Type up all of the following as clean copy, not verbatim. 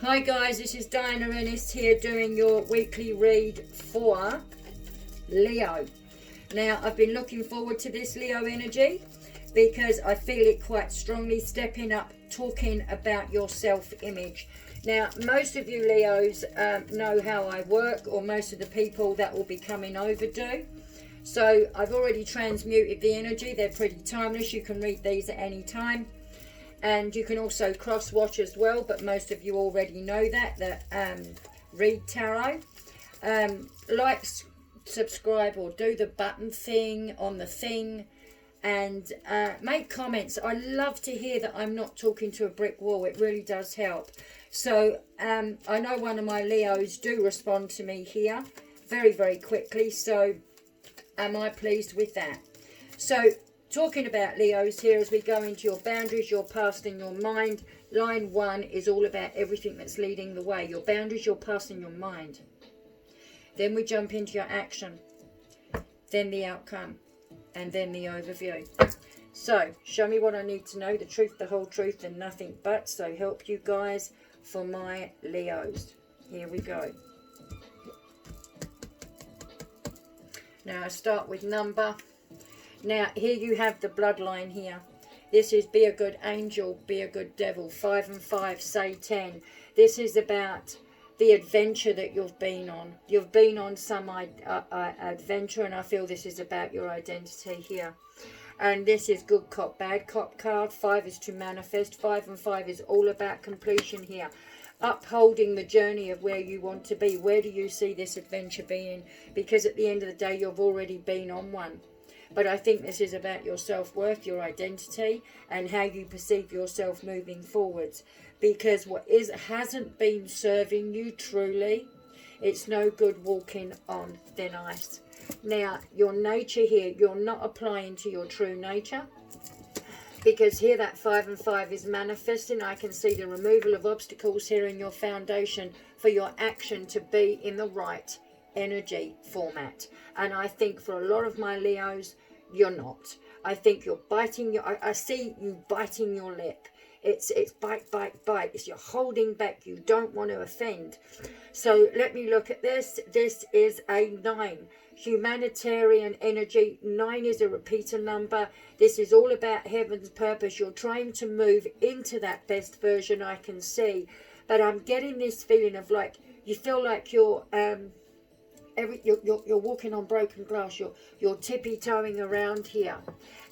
Hi guys, this is Diana Ennis here doing your weekly read for Leo. Now, I've been looking forward to this Leo energy because I feel it quite strongly, stepping up, talking about your self-image. Now, most of you Leos know how I work, or most of the people that will be coming over do. So I've already transmuted the energy. They're pretty timeless. You can read these at any time. And you can also cross-watch as well, but most of you already know that read tarot. Like, subscribe, or do the button thing on the thing, and make comments. I love to hear that I'm not talking to a brick wall. It really does help. So I know one of my Leos do respond to me here very, very quickly. So am I pleased with that? So talking about Leos here as we go into your boundaries, your past and your mind. Line 1 is all about everything that's leading the way. Your boundaries, your past and your mind. Then we jump into your action. Then the outcome. And then the overview. So, show me what I need to know. The truth, the whole truth and nothing but. So help you guys for my Leos. Here we go. Now I start with number. Now, here you have the bloodline here. This is be a good angel, be a good devil. 5 and 5, say 10. This is about the adventure that you've been on. You've been on some adventure, and I feel this is about your identity here. And this is good cop, bad cop card. 5 is to manifest. 5 and 5 is all about completion here. Upholding the journey of where you want to be. Where do you see this adventure being? Because at the end of the day, you've already been on one. But I think this is about your self-worth, your identity, and how you perceive yourself moving forwards. Because what hasn't been serving you truly, it's no good walking on thin ice. Now, your nature here, you're not applying to your true nature. Because here that 5 and 5 is manifesting. I can see the removal of obstacles here in your foundation for your action to be in the right energy format. And I think for a lot of my Leos, you're not. I think you're biting your, I see you biting your lip. It's bite, bite, bite. It's you're holding back. You don't want to offend. So let me look at this. This is a 9. Humanitarian energy. 9 is a repeater number. This is all about heaven's purpose. You're trying to move into that best version I can see. But I'm getting this feeling of like, you feel like you're walking on broken glass. You're tippy-toeing around here.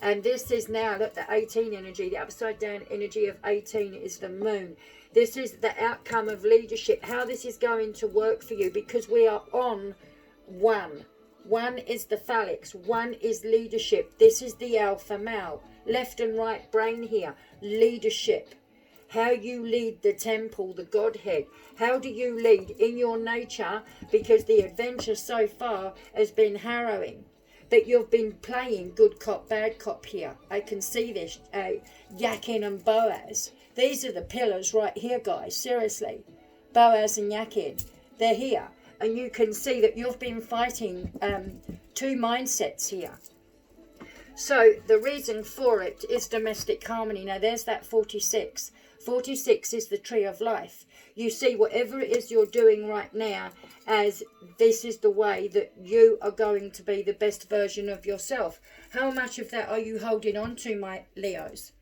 And this is now, look, the 18 energy, the upside down energy of 18 is the moon. This is the outcome of leadership, how this is going to work for you, because we are on 1. 1 is the phalanx, 1 is leadership. This is the alpha male, left and right brain here, leadership. How you lead the temple, the Godhead. How do you lead in your nature? Because the adventure so far has been harrowing. But you've been playing good cop, bad cop here. I can see this. Yakin and Boaz. These are the pillars right here, guys. Seriously. Boaz and Yakin. They're here. And you can see that you've been fighting 2 mindsets here. So the reason for it is domestic harmony. Now there's that 46. 46 is the tree of life. You see whatever it is you're doing right now as this is the way that you are going to be the best version of yourself. How much of that are you holding on to, my Leos?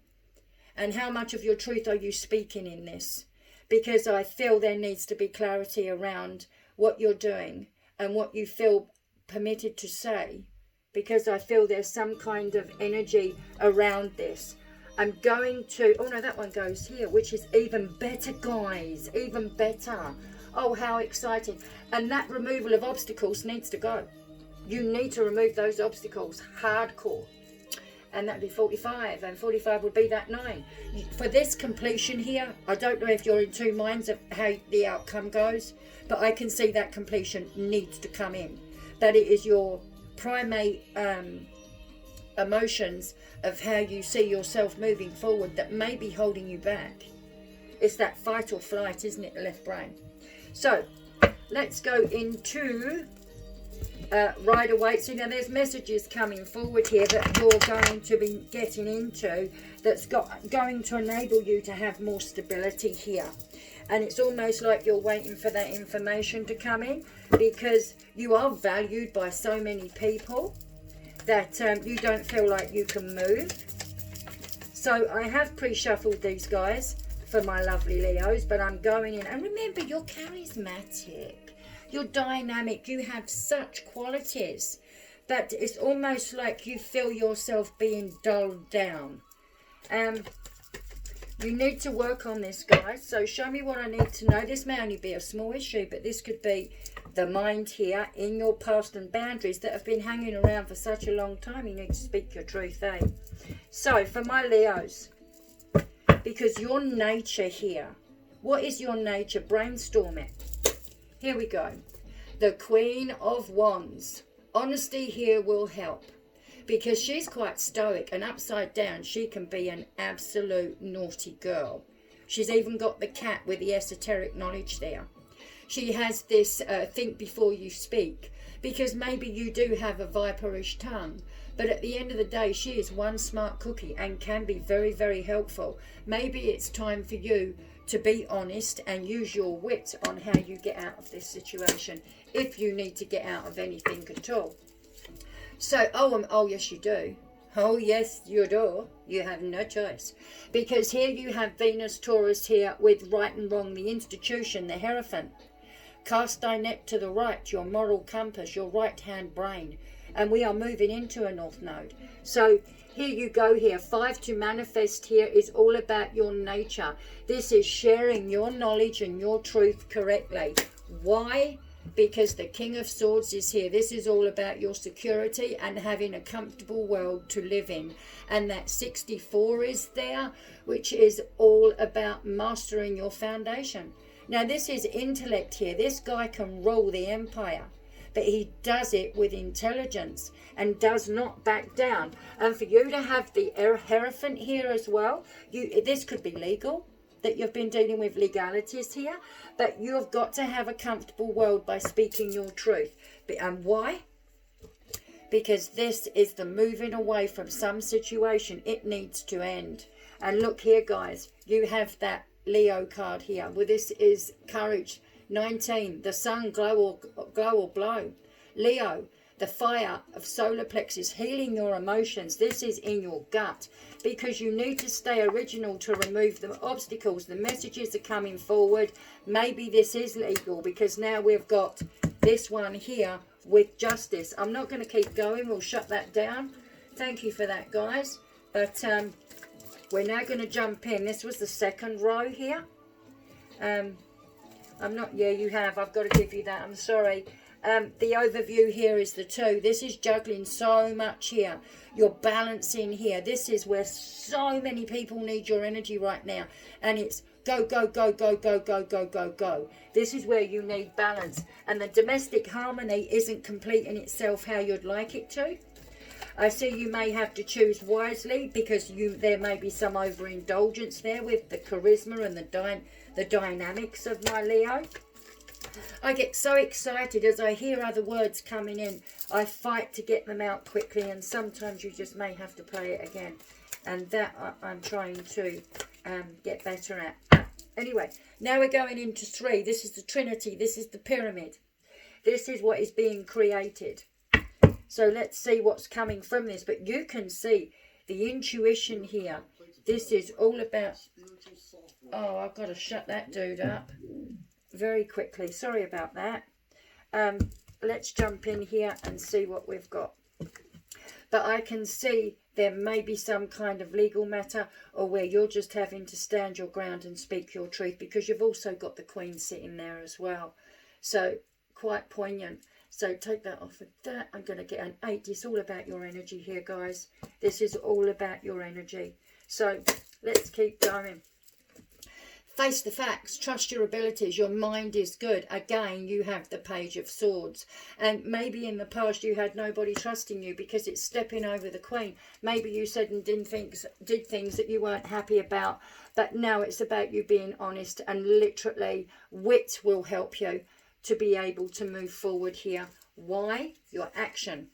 And how much of your truth are you speaking in this? Because I feel there needs to be clarity around what you're doing and what you feel permitted to say. Because I feel there's some kind of energy around this. I'm going to, oh no, that one goes here, which is even better, guys, even better. Oh, how exciting. And that removal of obstacles needs to go. You need to remove those obstacles, hardcore. And that'd be 45, and 45 would be that 9. For this completion here, I don't know if you're in 2 minds of how the outcome goes, but I can see that completion needs to come in. That it is your primate emotions of how you see yourself moving forward that may be holding you back. It's that fight or flight, isn't it, the left brain? So let's go into Rider Waite. So now there's messages coming forward here that you're going to be getting into that's going to enable you to have more stability here. And it's almost like you're waiting for that information to come in, because you are valued by so many people that you don't feel like you can move. So I have pre-shuffled these guys for my lovely Leos, but I'm going in. And remember, you're charismatic, you're dynamic, you have such qualities that it's almost like you feel yourself being dulled down. You need to work on this, guys. So show me what I need to know. This may only be a small issue, but this could be the mind here in your past and boundaries that have been hanging around for such a long time. You need to speak your truth, eh? So for my Leos, because your nature here, what is your nature? Brainstorm it. Here we go. The Queen of Wands. Honesty here will help, because she's quite stoic, and upside down she can be an absolute naughty girl. She's even got the cat with the esoteric knowledge there. She has this think before you speak, because maybe you do have a viperish tongue, but at the end of the day she is one smart cookie and can be very, very helpful. Maybe it's time for you to be honest and use your wit on how you get out of this situation, if you need to get out of anything at all. So, oh yes you do. Oh yes you do. You have no choice. Because here you have Venus, Taurus here with right and wrong, the institution, the Hierophant. Cast thy net to the right, your moral compass, your right hand brain. And we are moving into a North Node. So here you go here. 5 to manifest here is all about your nature. This is sharing your knowledge and your truth correctly. Why? Because the King of Swords is here. This is all about your security and having a comfortable world to live in. And that 64 is there, which is all about mastering your foundation. Now this is intellect here. This guy can rule the empire, but he does it with intelligence and does not back down. And for you to have the Hierophant here as well, this could be legal, that you've been dealing with legalities here, but you've got to have a comfortable world by speaking your truth. And why? Because this is the moving away from some situation. It needs to end. And look here, guys, you have that Leo card here. Well, this is courage. 19, the sun, glow or blow. Leo, the fire of solar plexus, healing your emotions. This is in your gut, because you need to stay original to remove the obstacles. The messages are coming forward. Maybe this is legal, because now we've got this one here with justice. I'm not going to keep going. We'll shut that down. Thank you for that, guys. But we're now going to jump in. This was the second row here. I'm not, yeah, you have. I've got to give you that. I'm sorry. The overview here is the 2. This is juggling so much here. You're balancing here. This is where so many people need your energy right now. And it's go, go, go, go, go, go, go, go, go. This is where you need balance. And the domestic harmony isn't complete in itself how you'd like it to. I see you may have to choose wisely, because there may be some overindulgence there with the charisma and the dynamics of my Leo. I get so excited as I hear other words coming in. I fight to get them out quickly, and sometimes you just may have to play it again. And that I'm trying to get better at. Anyway, now we're going into 3. This is the Trinity. This is the pyramid. This is what is being created. So let's see what's coming from this. But you can see the intuition here. This is all about... Oh, I've got to shut that dude up very quickly. Sorry about that. Let's jump in here and see what we've got. But I can see there may be some kind of legal matter, or where you're just having to stand your ground and speak your truth, because you've also got the Queen sitting there as well. So quite poignant. So take that off of that. I'm going to get an 8. It's all about your energy here, guys. This is all about your energy. So let's keep going. Face the facts. Trust your abilities. Your mind is good. Again, you have the Page of Swords. And maybe in the past you had nobody trusting you, because it's stepping over the Queen. Maybe you said and did things that you weren't happy about. But now it's about you being honest, and literally wit will help you to be able to move forward here. Why? Your action.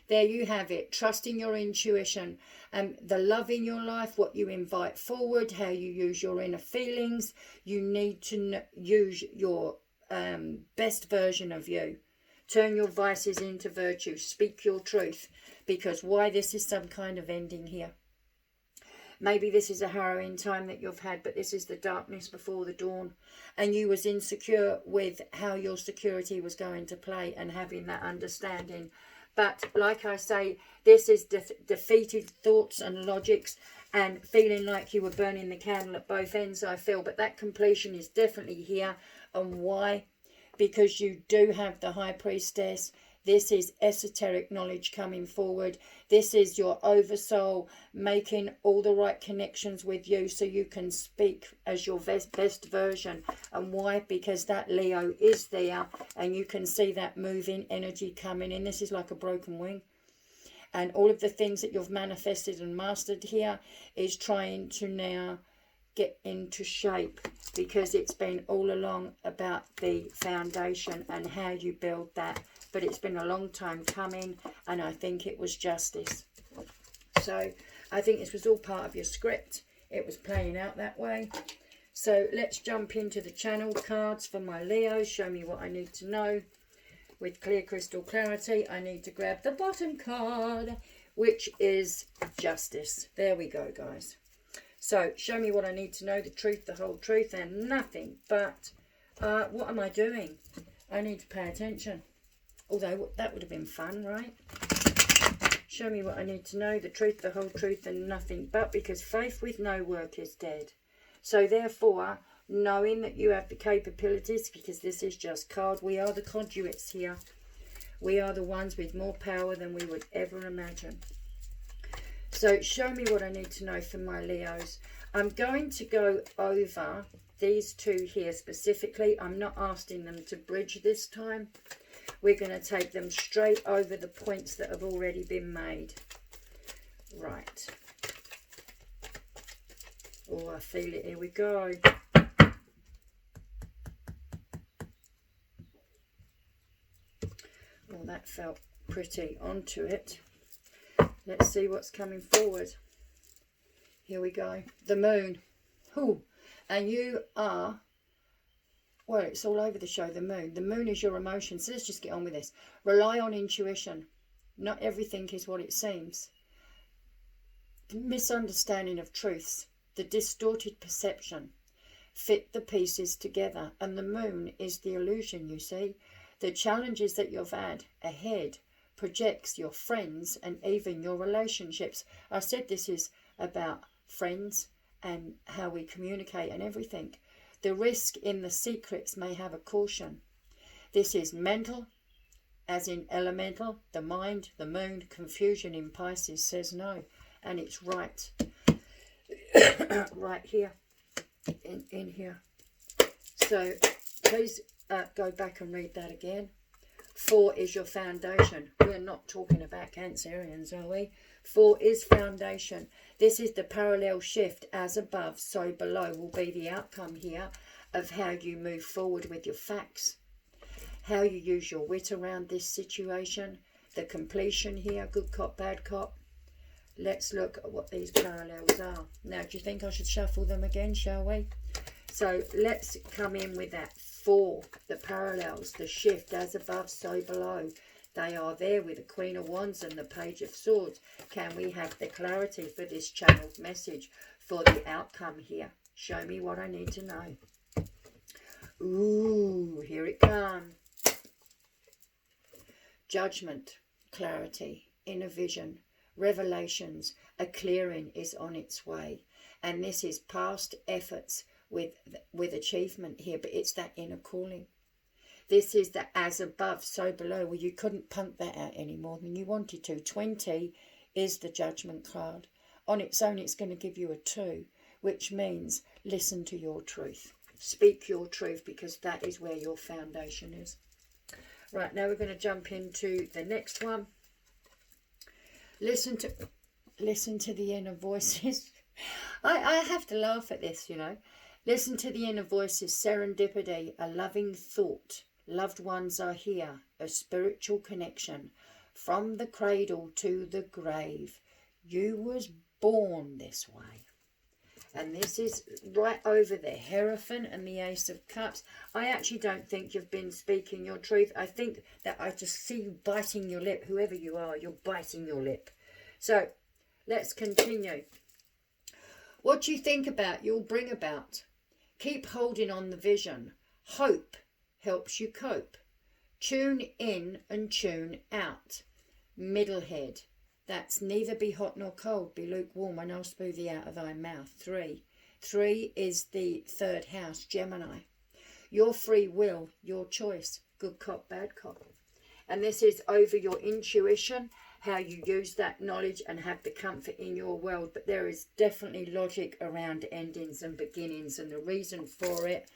there you have it. Trusting your intuition, the love in your life, what you invite forward, how you use your inner feelings. You need to use your best version of you. Turn your vices into virtue. Speak your truth. Because why this is some kind of ending here. Maybe this is a harrowing time that you've had, but this is the darkness before the dawn. And you was insecure with how your security was going to play and having that understanding. But like I say, this is defeated thoughts and logics and feeling like you were burning the candle at both ends, I feel. But that completion is definitely here. And why? Because you do have the High Priestess. This is esoteric knowledge coming forward. This is your oversoul making all the right connections with you so you can speak as your best version. And why? Because that Leo is there and you can see that moving energy coming in. This is like a broken wing. And all of the things that you've manifested and mastered here is trying to now get into shape, because it's been all along about the foundation and how you build that. But it's been a long time coming, and I think it was justice. So I think this was all part of your script. It was playing out that way. So let's jump into the channel cards for my Leos. Show me what I need to know. With clear crystal clarity, I need to grab the bottom card, which is justice. There we go, guys. So, show me what I need to know, the truth, the whole truth, and nothing but what am I doing? I need to pay attention. Although, that would have been fun, right? Show me what I need to know, the truth, the whole truth, and nothing but, because faith with no work is dead. So, therefore, knowing that you have the capabilities, because this is just card, we are the conduits here. We are the ones with more power than we would ever imagine. So show me what I need to know for my Leos. I'm going to go over these two here specifically. I'm not asking them to bridge this time. We're going to take them straight over the points that have already been made. Right. Oh, I feel it. Here we go. Well, that felt pretty onto it. Let's see what's coming forward. Here we go. The moon. Ooh. And you are, well, it's all over the show, the moon. The moon is your emotions. So let's just get on with this. Rely on intuition. Not everything is what it seems. The misunderstanding of truths. The distorted perception. Fit the pieces together. And the moon is the illusion, you see. The challenges that you've had ahead projects your friends and even your relationships. I said this is about friends and how we communicate and everything. The risk in the secrets may have a caution. This is mental, as in elemental, the mind, the moon. Confusion in Pisces says no, and it's right. Right here, in here. So please go back and read that again. 4 is your foundation. We're not talking about Cancerians, are we? 4 is foundation. This is the parallel shift. As above, so below will be the outcome here of how you move forward with your facts. How you use your wit around this situation. The completion here, good cop, bad cop. Let's look at what these parallels are. Now, do you think I should shuffle them again, shall we? So let's come in with that 4, the parallels, the shift, as above, so below. They are there with the Queen of Wands and the Page of Swords. Can we have the clarity for this channeled message for the outcome here? Show me what I need to know. Ooh, here it comes. Judgment, clarity, inner vision, revelations, a clearing is on its way. And this is past efforts with achievement here, but it's that inner calling. This is the as above, so below. Well, you couldn't punk that out any more than you wanted to. 20 is the judgment card. On its own, it's going to give you a 2, which means listen to your truth. Speak your truth, because that is where your foundation is. Right, now we're going to jump into the next one. Listen to the inner voices. I have to laugh at this, you know. Listen to the inner voices, serendipity, a loving thought. Loved ones are here, a spiritual connection. from the cradle to the grave. You was born this way. And this is right over the Hierophant and the Ace of Cups. I actually don't think you've been speaking your truth. I think that I just see you biting your lip. Whoever you are, you're biting your lip. So, let's continue. What you think about, you'll bring about. Keep holding on the vision. Hope helps you cope. Tune in and tune out. Middle head. That's neither be hot nor cold, be lukewarm, and I'll spew thee out of thy mouth. 3. 3 is the third house, Gemini. Your free will, your choice. Good cop, bad cop. And this is over your intuition, how you use that knowledge and have the comfort in your world. But there is definitely logic around endings and beginnings, and the reason for it,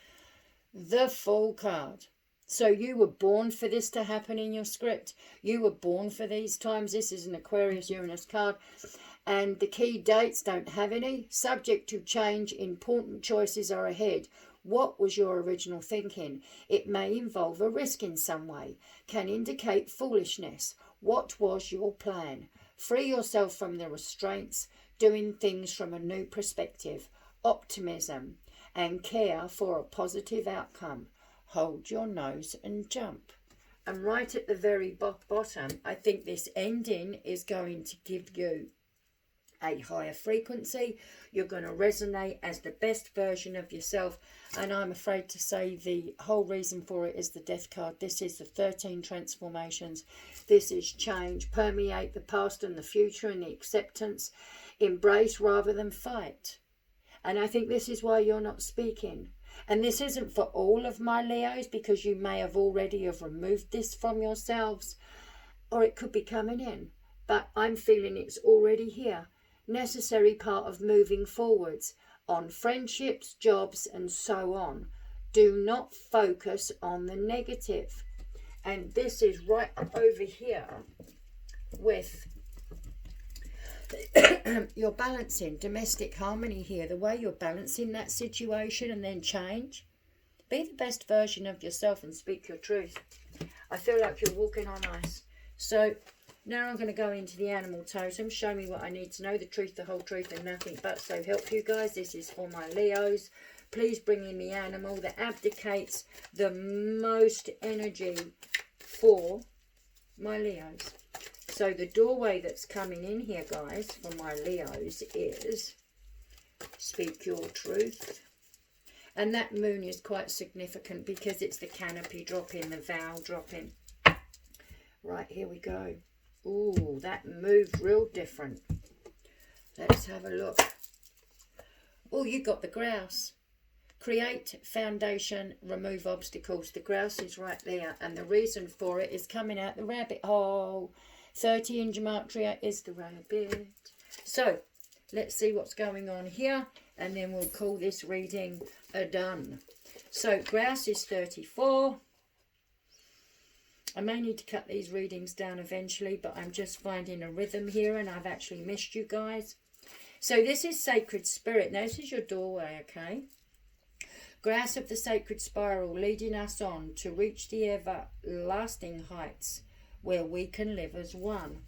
the Fool card. So you were born for this to happen in your script. You were born for these times. This is an Aquarius Uranus card. And the key dates don't have any. Subject to change. Important choices are ahead. What was your original thinking? It may involve a risk in some way. Can indicate foolishness. What was your plan? Free yourself from the restraints. Doing things from a new perspective. Optimism. And care for a positive outcome. Hold your nose and jump. And right at the very bottom, I think this ending is going to give you a higher frequency. You're going to resonate as the best version of yourself. And I'm afraid to say the whole reason for it is the Death card. This is the 13 transformations. This is change. Permeate the past and the future and the acceptance. Embrace rather than fight. And I think this is why you're not speaking. And this isn't for all of my Leos, because you may have already have removed this from yourselves, or it could be coming in. But I'm feeling it's already here. Necessary part of moving forwards on friendships, jobs, and so on. Do not focus on the negative. And this is right up over here with you're balancing domestic harmony here, the way you're balancing that situation and then change. Be the best version of yourself and speak your truth. I feel like you're walking on ice. So now I'm going to go into the animal totem. Show me what I need to know, the truth, the whole truth, and nothing but. So help you guys. This is for my Leos. Please bring in the animal that abdicates the most energy for my Leos. So the doorway that's coming in here, guys, for my Leos is speak your truth. And that moon is quite significant because it's the canopy dropping, the vow dropping. Right, here we go. Ooh, that moved real different. Let's have a look. Oh, you got the grouse. Create foundation, remove obstacles. The grouse is right there. And the reason for it is coming out the rabbit hole. 30 in gematria is the rabbit. So, let's see what's going on here. And then we'll call this reading a done. So, grouse is 34. I may need to cut these readings down eventually, but I'm just finding a rhythm here, and I've actually missed you guys. So, this is Sacred Spirit. Now, this is your doorway, okay? Grouse of the Sacred Spiral, leading us on to reach the everlasting heights where we can live as one.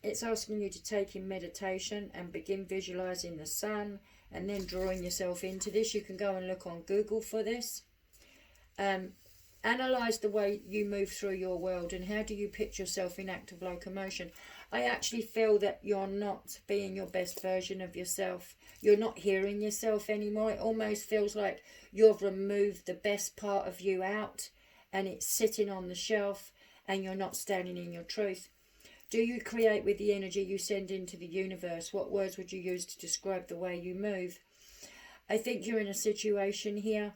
It's asking you to take in meditation and begin visualizing the sun and then drawing yourself into this. You can go and look on Google for this. Analyze the way you move through your world and how do you pitch yourself in active locomotion. I actually feel that you're not being your best version of yourself. You're not hearing yourself anymore. It almost feels like you've removed the best part of you out and it's sitting on the shelf and you're not standing in your truth. Do you create with the energy you send into the universe? What words would you use to describe the way you move? I think you're in a situation here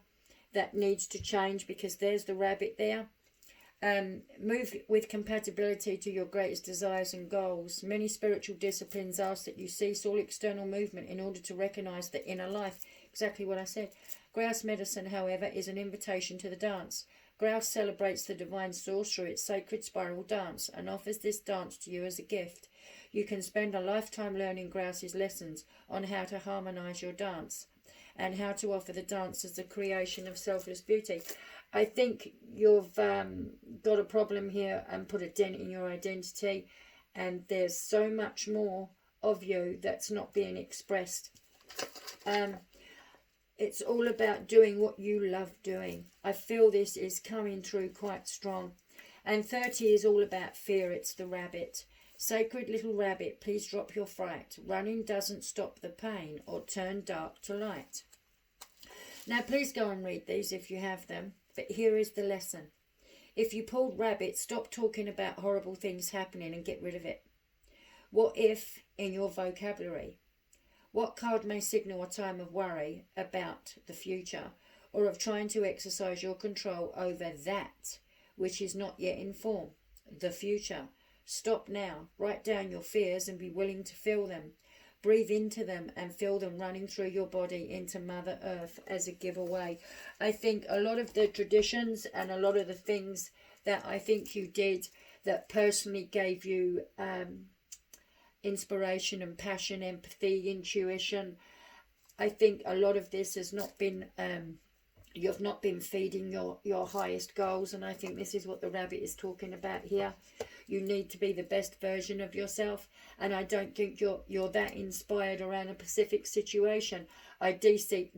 that needs to change because there's the rabbit there. Move with compatibility to your greatest desires and goals. Many spiritual disciplines ask that you cease all external movement in order to recognize the inner life. Exactly what I said. Grouse medicine, however, is an invitation to the dance. Grouse celebrates the divine source through its sacred spiral dance and offers this dance to you as a gift. You can spend a lifetime learning Grouse's lessons on how to harmonize your dance. and how to offer the dance as the creation of selfless beauty. I think you've got a problem here and put a dent in your identity, and there's so much more of you that's not being expressed. It's all about doing what you love doing. I feel this is coming through quite strong. And 30 is all about fear. It's the rabbit. Sacred little rabbit, please drop your fright. Running doesn't stop the pain or turn dark to light. Now, please go and read these if you have them. But here is the lesson. If you pulled rabbit, stop talking about horrible things happening and get rid of it. What if in your vocabulary? What card may signal a time of worry about the future, or of trying to exercise your control over that which is not yet in form, the future? Stop now, write down your fears and be willing to feel them. Breathe into them and feel them running through your body into Mother Earth as a giveaway. I think a lot of the traditions and a lot of the things that I think you did that personally gave you inspiration and passion, empathy, intuition, I think a lot of this has not been, you've not been feeding your highest goals, and I think this is what the rabbit is talking about here. You need to be the best version of yourself, and I don't think you're that inspired around a specific situation. I do see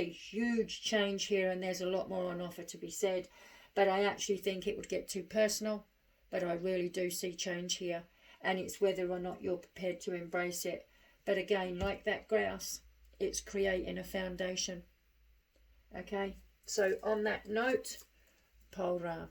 huge change here, and there's a lot more on offer to be said, but I actually think it would get too personal, but I really do see change here. And it's whether or not you're prepared to embrace it. But again, like that grouse, it's creating a foundation. Okay, so on that note, Pole Ra.